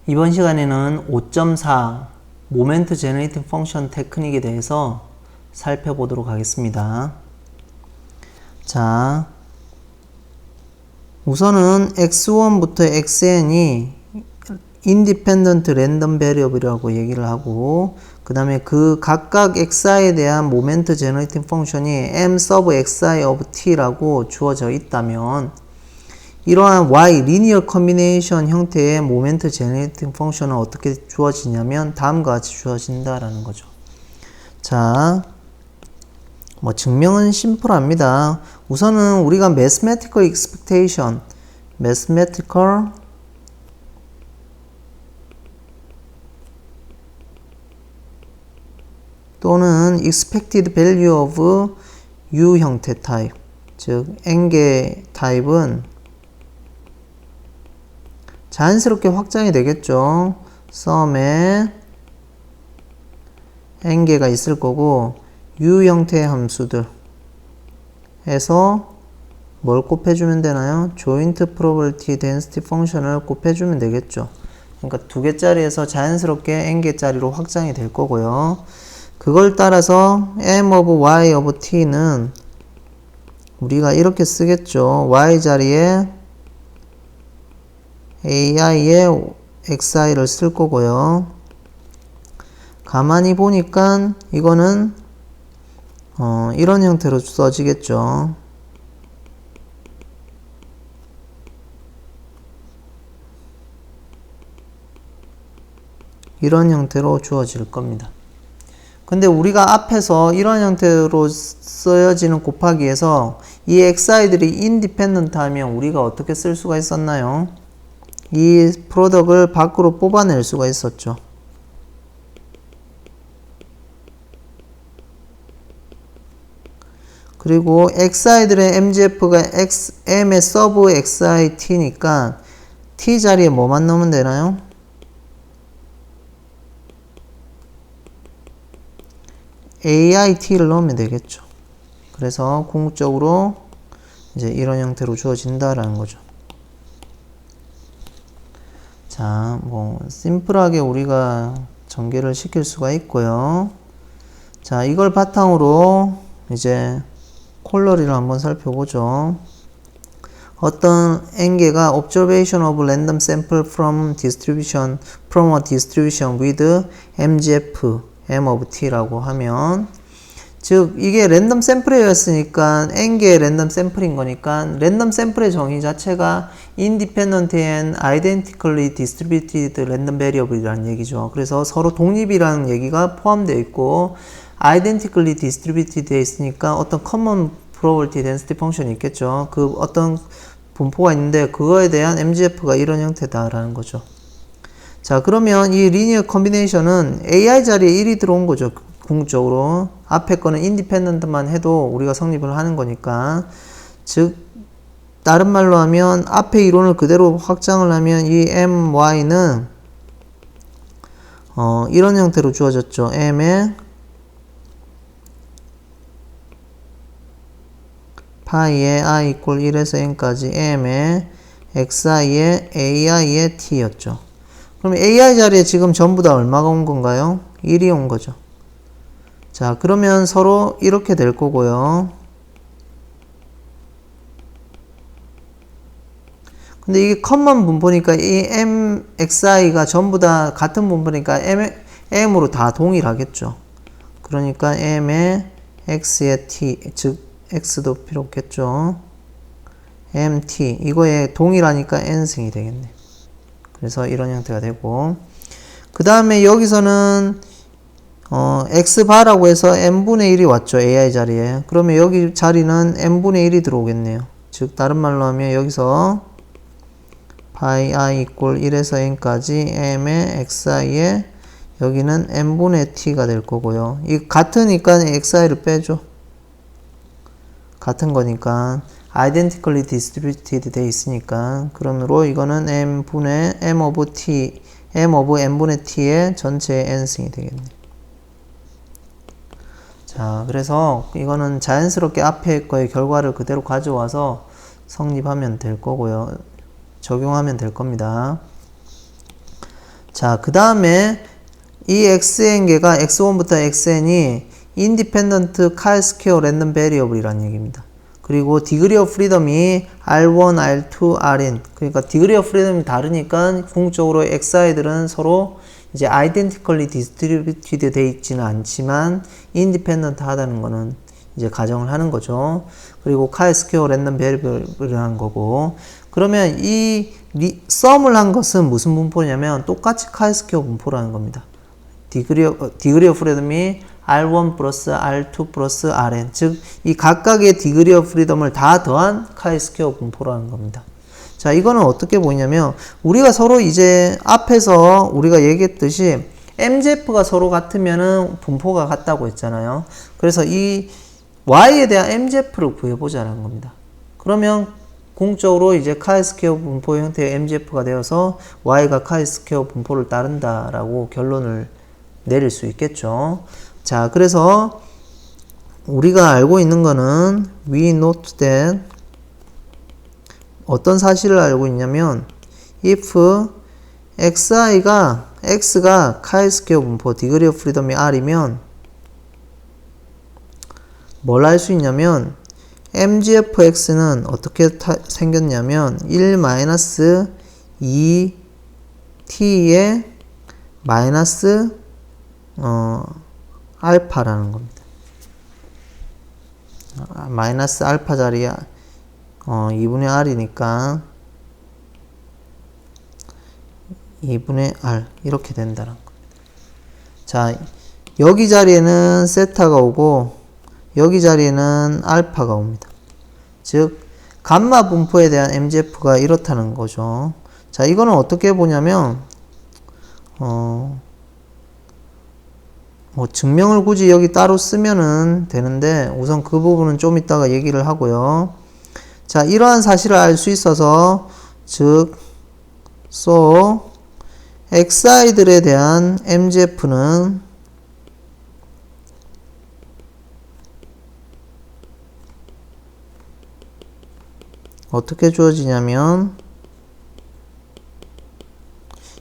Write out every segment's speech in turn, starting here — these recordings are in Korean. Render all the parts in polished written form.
이번 시간에는 5.4 모멘트 제너레이팅 펑션 테크닉에 대해서 살펴보도록 하겠습니다. 자, 우선은 x1부터 xn이 인디펜던트 랜덤 베리어블이라고 얘기를 하고, 그 다음에 그 각각 xi에 대한 모멘트 제너레이팅 펑션이 m sub xi of t라고 주어져 있다면, 이러한 y 리니어 컨비네이션 형태의 모멘트 제너레이팅 펑션은 어떻게 주어지냐면 다음과 같이 주어진다라는 거죠. 자, 뭐 증명은 심플합니다. 우선은 우리가 mathematical expectation, mathematical 또는 expected value of u 형태 타입, 즉 n개 타입은 자연스럽게 확장이 되겠죠. sum에 n개가 있을 거고 u 형태의 함수들 해서 뭘 곱해주면 되나요? joint probability density 펑션을 곱해주면 되겠죠. 그러니까 2개짜리에서 자연스럽게 n개짜리로 확장이 될 거고요. 그걸 따라서 m of y of t는 우리가 이렇게 쓰겠죠. y 자리에 ai의 xi를 쓸 거고요. 가만히 보니까 이거는 이런 형태로 써지겠죠. 이런 형태로 주어질 겁니다. 근데 우리가 앞에서 이런 형태로 쓰여지는 곱하기에서 이 xi들이 인디펜던트 하면 우리가 어떻게 쓸 수가 있었나요? 이 프로덕을 밖으로 뽑아낼 수가 있었죠. 그리고 xi들의 mgf가 m의 서브 xi t니까 t 자리에 뭐만 넣으면 되나요? ait를 넣으면 되겠죠. 그래서 궁극적으로 이제 이런 형태로 주어진다라는 거죠. 자, 뭐 심플하게 우리가 전개를 시킬 수가 있고요. 자, 이걸 바탕으로 이제 콜러리를 한번 살펴보죠. 어떤 n개가 observation of random sample from a distribution with mgf m of t라고 하면, 즉 이게 랜덤 샘플이었으니까 n개의 랜덤 샘플인 거니까 랜덤 샘플의 정의 자체가 independent and identically distributed random variable이라는 얘기죠. 그래서 서로 독립이라는 얘기가 포함되어 있고 identically distributed 되어 있으니까 어떤 common probability density 펑션이 있겠죠. 그 어떤 분포가 있는데 그거에 대한 MGF가 이런 형태다라는 거죠. 자, 그러면 이 리니어 컨비네이션은 AI 자리에 1이 들어온 거죠. 궁극적으로 앞에 거는 인디펜던트만 해도 우리가 성립을 하는 거니까, 즉 다른 말로 하면 앞에 이론을 그대로 확장을 하면 이 my는 이런 형태로 주어졌죠. m의 파이의 i equal 1에서 n까지 m의 xi의 ai의 t였죠. 그럼 ai 자리에 지금 전부 다 얼마가 온 건가요? 1이 온 거죠. 자, 그러면 서로 이렇게 될 거고요. 근데 이게 커먼 분포니까 이 mxi가 전부 다 같은 분포니까 m으로 다 동일하겠죠. 그러니까 m의 x의 t, 즉 x도 필요 없겠죠. mt, 이거에 동일하니까 n승이 되겠네. 그래서 이런 형태가 되고, 그 다음에 여기서는 x바라고 해서 n분의 1이 왔죠. ai 자리에. 그러면 여기 자리는 n분의 1이 들어오겠네요. 즉 다른 말로 하면 여기서 파이 i equal 1에서 n까지 m의 xi에 여기는 n분의 t가 될 거고요. 이 같으니까 xi를 빼죠. 같은 거니까 identically distributed 돼 있으니까, 그러므로 이거는 m of n분의 t의 전체의 n승이 되겠네. 자, 그래서 이거는 자연스럽게 앞에 거의 결과를 그대로 가져와서 성립하면 될 거고요. 적용하면 될 겁니다. 자, 그 다음에 이 xn개가 x1부터 xn이 independent chi-square random variable이라는 얘기입니다. 그리고 degree of freedom이 R1, R2, Rn. 그러니까 degree of freedom이 다르니까 궁극적으로 xi들은 서로 이제 identically distributed 돼 있지는 않지만 independent 하다는 거는 이제 가정을 하는 거죠. 그리고 chi-square random variable이라는 거고. 그러면 이 sum을 한 것은 무슨 분포냐면 똑같이 chi-square 분포라는 겁니다. degree of freedom이 R1 플러스 R2 플러스 Rn. 즉, 이 각각의 degree of freedom을 다 더한 chi-square 분포라는 겁니다. 자, 이거는 어떻게 보이냐면, 우리가 서로 이제 앞에서 우리가 얘기했듯이 MGF가 서로 같으면은 분포가 같다고 했잖아요. 그래서 이 Y에 대한 MGF를 구해보자는 겁니다. 그러면 궁극적으로 이제 chi-square 분포 형태의 MGF가 되어서 Y가 chi-square 분포를 따른다라고 결론을 내릴 수 있겠죠. 자, 그래서 우리가 알고 있는 거는 we note that 어떤 사실을 알고 있냐면 if x가 chi-square 분포 degree of freedom이 r이면 뭘 알 수 있냐면 MGFX는 어떻게 생겼냐면 1-2t의 마이너스 알파라는 겁니다. 마이너스 알파 자리에 2분의 r이니까 2분의 r 이렇게 된다는 겁니다. 자, 여기 자리에는 세타가 오고 여기 자리에는 알파가 옵니다. 즉 감마 분포에 대한 MGF가 이렇다는 거죠. 자, 이거는 어떻게 보냐면 증명을 굳이 여기 따로 쓰면은 되는데 우선 그 부분은 좀 이따가 얘기를 하고요. 자, 이러한 사실을 알 수 있어서 즉 so xi들에 대한 MGF는 어떻게 주어지냐면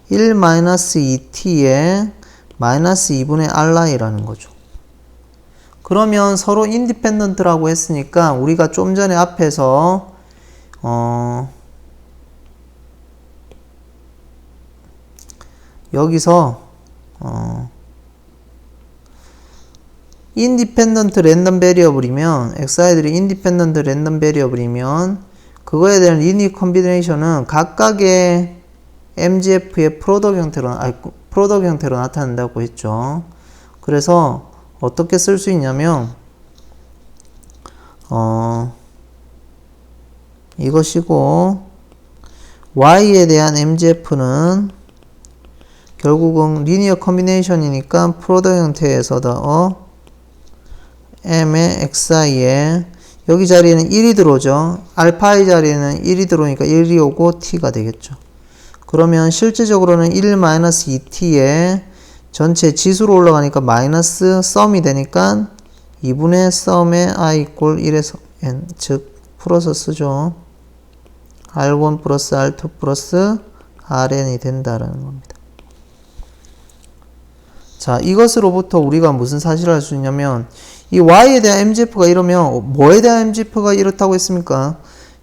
1-2t의 마이너스 2분의 r이라는 거죠. 그러면 서로 인디펜던트라고 했으니까 우리가 좀 전에 앞에서 여기서 인디펜던트 랜덤 베리어블이면 xi들이 인디펜던트 랜덤 베리어블이면 그거에 대한 리니어 컴비네이션은 각각의 MGF의 프로덕트 형태로 나타난다고 했죠. 그래서 어떻게 쓸 수 있냐면 이것이고 Y에 대한 MGF는 결국은 리니어 컴비네이션이니까 프로덕트 형태에서다 M의 XI에 여기 자리에는 1이 들어오죠. 알파의 자리에는 1이 들어오니까 1이 오고 T가 되겠죠. 그러면 실제적으로는 1-2t에 전체 지수로 올라가니까 마이너스 썸이 되니까 2분의 썸의 i 이꼴 1에서 n 즉 풀어서 쓰죠. R1 플러스 R2 플러스 Rn이 된다라는 겁니다. 자, 이것으로부터 우리가 무슨 사실을 알 수 있냐면 이 Y에 대한 MGF가 이러면 뭐에 대한 MGF가 이렇다고 했습니까?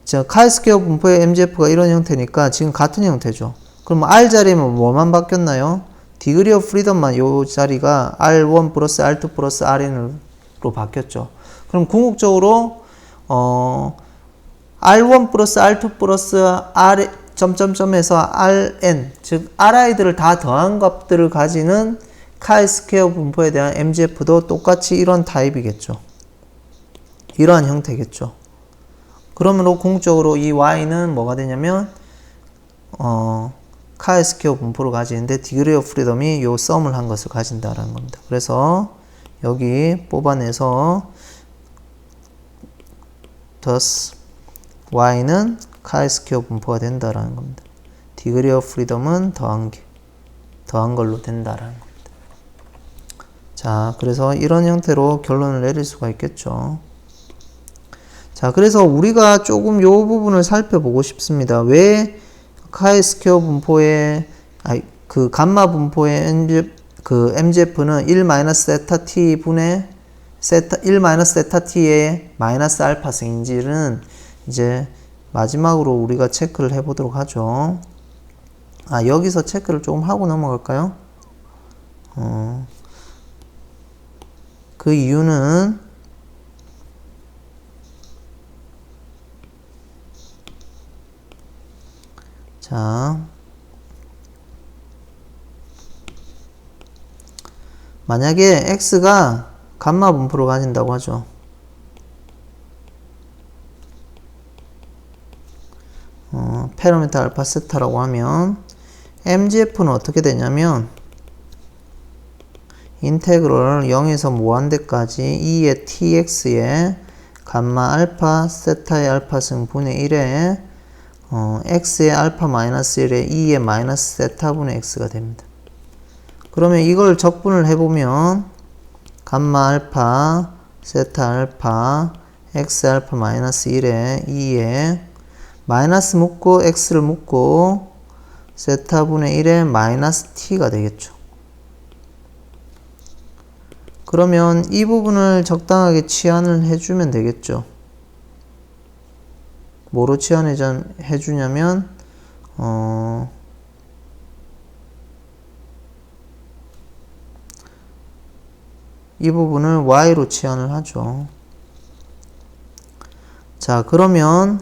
자, chi-square 분포의 MGF가 이런 형태니까 지금 같은 형태죠. 그럼 R 자리면 뭐만 바뀌었나요? degree of freedom만 요 자리가 R1 플러스 R2 플러스 Rn으로 바뀌었죠. 그럼 궁극적으로 R1 플러스 R2 플러스 R 점점점에서 Rn 즉 Ri들을 다 더한 값들을 가지는 chi-square 분포에 대한 MGF도 똑같이 이런 타입이겠죠. 이러한 형태겠죠. 그러므로 궁극적으로 이 Y는 뭐가 되냐면 chi-square 분포를 가지는데 degree of freedom이 요 썸을 한 것을 가진다라는 겁니다. 그래서 여기 뽑아내서 thus Y는 chi-square 분포가 된다라는 겁니다. degree of freedom은 더한 걸로 된다라는 겁니다. 자, 그래서 이런 형태로 결론을 내릴 수가 있겠죠. 자, 그래서 우리가 조금 요 부분을 살펴보고 싶습니다. 왜 chi-square 분포의 그 감마 분포의 MGF는 1 마이너스 세타 t 분의 1 마이너스 세타 t의 마이너스 알파 승인지는 이제 마지막으로 우리가 체크를 해 보도록 하죠. 여기서 체크를 조금 하고 넘어갈까요? 그 이유는 자, 만약에 x가 감마 분포를 가진다고 하죠. 파라미터 알파 세타라고 하면 MGF는 어떻게 되냐면 인테그럴 0에서 무한대까지 2의 tx의 감마 알파 세타의 알파승 분의 1에 x의 알파 마이너스 1에 2의 마이너스 세타 분의 x가 됩니다. 그러면 이걸 적분을 해보면 감마 알파 세타 알파 x 알파 마이너스 1에 2에 마이너스 묶고 x를 묶고 세타 분의 1에 마이너스 t가 되겠죠. 그러면 이 부분을 적당하게 치환을 해주면 되겠죠. 뭐로 치환해주냐면 이 부분을 y로 치환을 하죠. 자, 그러면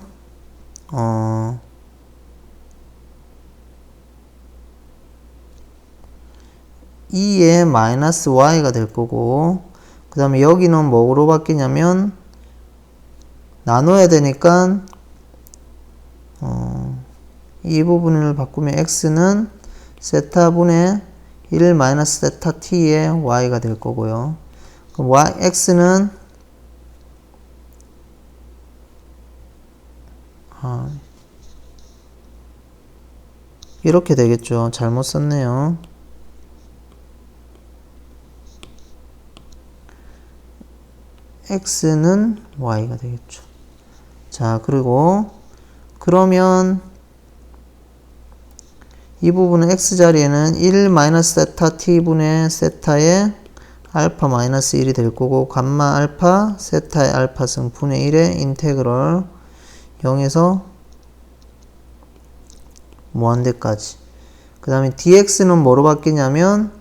2의 마이너스 y가 될 거고, 그 다음에 여기는 뭐로 바뀌냐면 나눠야 되니까 이 부분을 바꾸면 x는 세타분의 1 마이너스 세타 t의 y가 될 거고요. 그럼 x는 이렇게 되겠죠. 잘못 썼네요. x는 y가 되겠죠. 자, 그러면 이 부분은 x자리에는 1 마이너스 세타 t분의 세타의 알파 마이너스 1이 될 거고, 감마 알파 세타의 알파승 분의 1의 인테그럴 0에서 무한대까지. 그 다음에 dx는 뭐로 바뀌냐면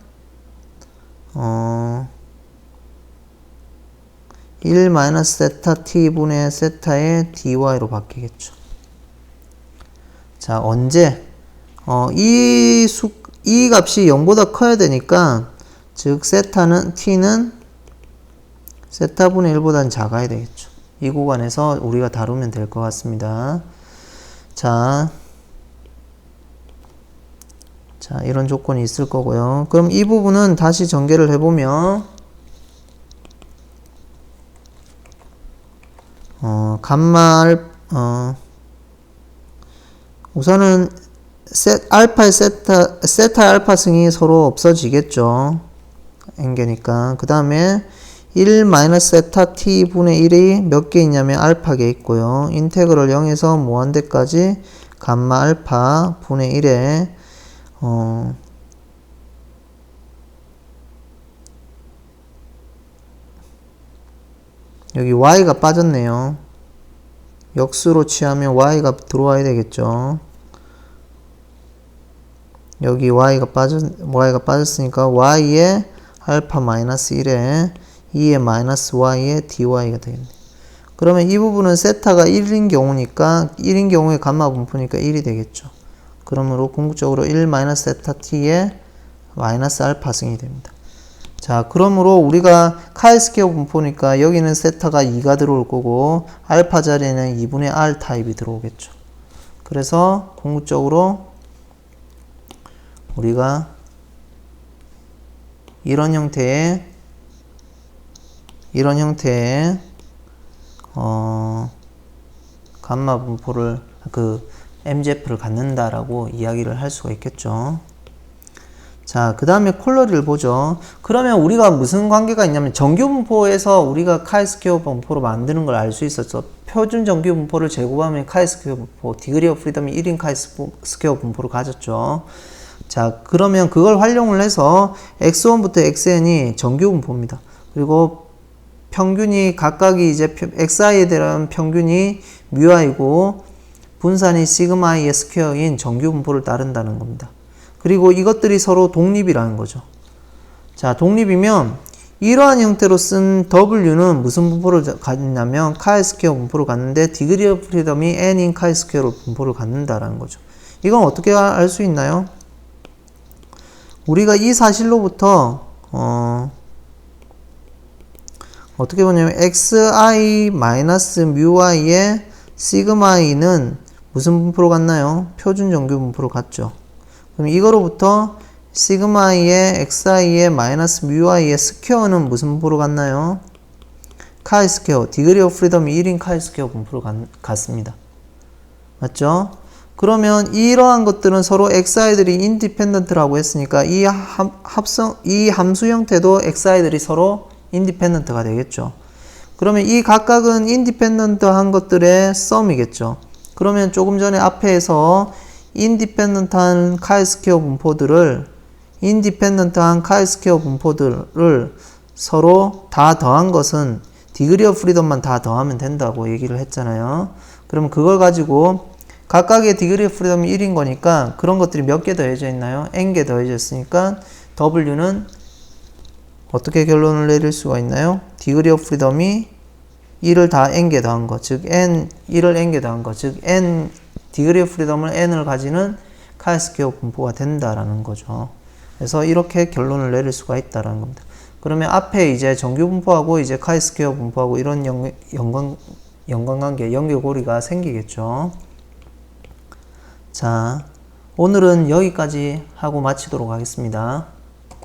1 마이너스 세타 t분의 세타의 dy로 바뀌겠죠. 자, 언제? 이 값이 0보다 커야 되니까, 즉 t는 세타분의 1보다는 작아야 되겠죠. 이 구간에서 우리가 다루면 될 것 같습니다. 자, 이런 조건이 있을 거고요. 그럼 이 부분은 다시 전개를 해보면 우선은 알파의 세타의 알파승이 서로 없어지겠죠. n개니까. 그 다음에 1 마이너스 세타 t분의 1이 몇 개 있냐면 알파 개 있고요. 인테그럴 0에서 무한대까지 감마 알파 분의 1에 여기 y가 빠졌네요. 역수로 취하면 y가 들어와야 되겠죠. 여기 y가 빠졌으니까 y의 알파 마이너스 1에 2의 마이너스 y의 dy가 되겠네. 그러면 이 부분은 세타가 1인 경우니까 1인 경우에 감마 분포니까 1이 되겠죠. 그러므로 궁극적으로 1 마이너스 세타 t의 마이너스 알파승이 됩니다. 자, 그러므로 우리가 카이스퀘어 분포니까 여기는 세타가 2가 들어올 거고, 알파 자리에는 2분의 r 타입이 들어오겠죠. 그래서 궁극적으로 우리가 이런 형태의 감마 분포를 MGF를 갖는다라고 이야기를 할 수가 있겠죠. 자, 그 다음에 콜러리를 보죠. 그러면 우리가 무슨 관계가 있냐면 정규 분포에서 우리가 카이스퀘어 분포로 만드는 걸 알 수 있었죠. 표준 정규 분포를 제곱하면 카이스퀘어 분포, 디그리 오브 프리덤이 1인 카이스퀘어 분포를 가졌죠. 자, 그러면 그걸 활용을 해서 x1부터 xn이 정규분포입니다. 그리고 평균이 각각이 이제 xi에 대한 평균이 μi고 분산이 시그마이의 스퀘어인 정규분포를 따른다는 겁니다. 그리고 이것들이 서로 독립이라는 거죠. 자, 독립이면 이러한 형태로 쓴 W는 무슨 분포를 갖냐면 카이스퀘어 분포를 갖는데 디그리 오브 프리덤이 n인 카이스퀘어로 분포를 갖는다라는 거죠. 이건 어떻게 알 수 있나요? 우리가 이 사실로부터 어떻게 보냐면 xi-μi의 시그마-i는 무슨 분포로 같나요? 표준 정규 분포로 같죠. 그럼 이거로부터 시그마-i의 xi의 마이너스 μi의 스퀘어는 무슨 분포로 같나요? 카이스퀘어, 디그리 오브 프리덤이 1인 카이스퀘어 분포로 같습니다. 맞죠? 그러면 이러한 것들은 서로 xi들이 인디펜던트라고 했으니까 이 함수 형태도 xi들이 서로 인디펜던트가 되겠죠. 그러면 이 각각은 인디펜던트한 것들의 썸이겠죠. 그러면 조금 전에 앞에서 인디펜던트한 카이스퀘어 분포들을 서로 다 더한 것은 디그리 오브 프리덤만 다 더하면 된다고 얘기를 했잖아요. 그러면 그걸 가지고 각각의 디그리 오브 프리덤이 1인 거니까 그런 것들이 몇 개 더해져 있나요? n개 더해져 있으니까 w는 어떻게 결론을 내릴 수가 있나요? 디그리 오브 프리덤이 1을 다 n개 더한 거, 즉 n 1을 n개 더한 거, 즉 n 디그리 오브 프리덤을 n을 가지는 카이스퀘어 분포가 된다라는 거죠. 그래서 이렇게 결론을 내릴 수가 있다라는 겁니다. 그러면 앞에 이제 정규 분포하고 이제 카이스퀘어 분포하고 이런 연관관계, 연결고리가 생기겠죠. 자, 오늘은 여기까지 하고 마치도록 하겠습니다.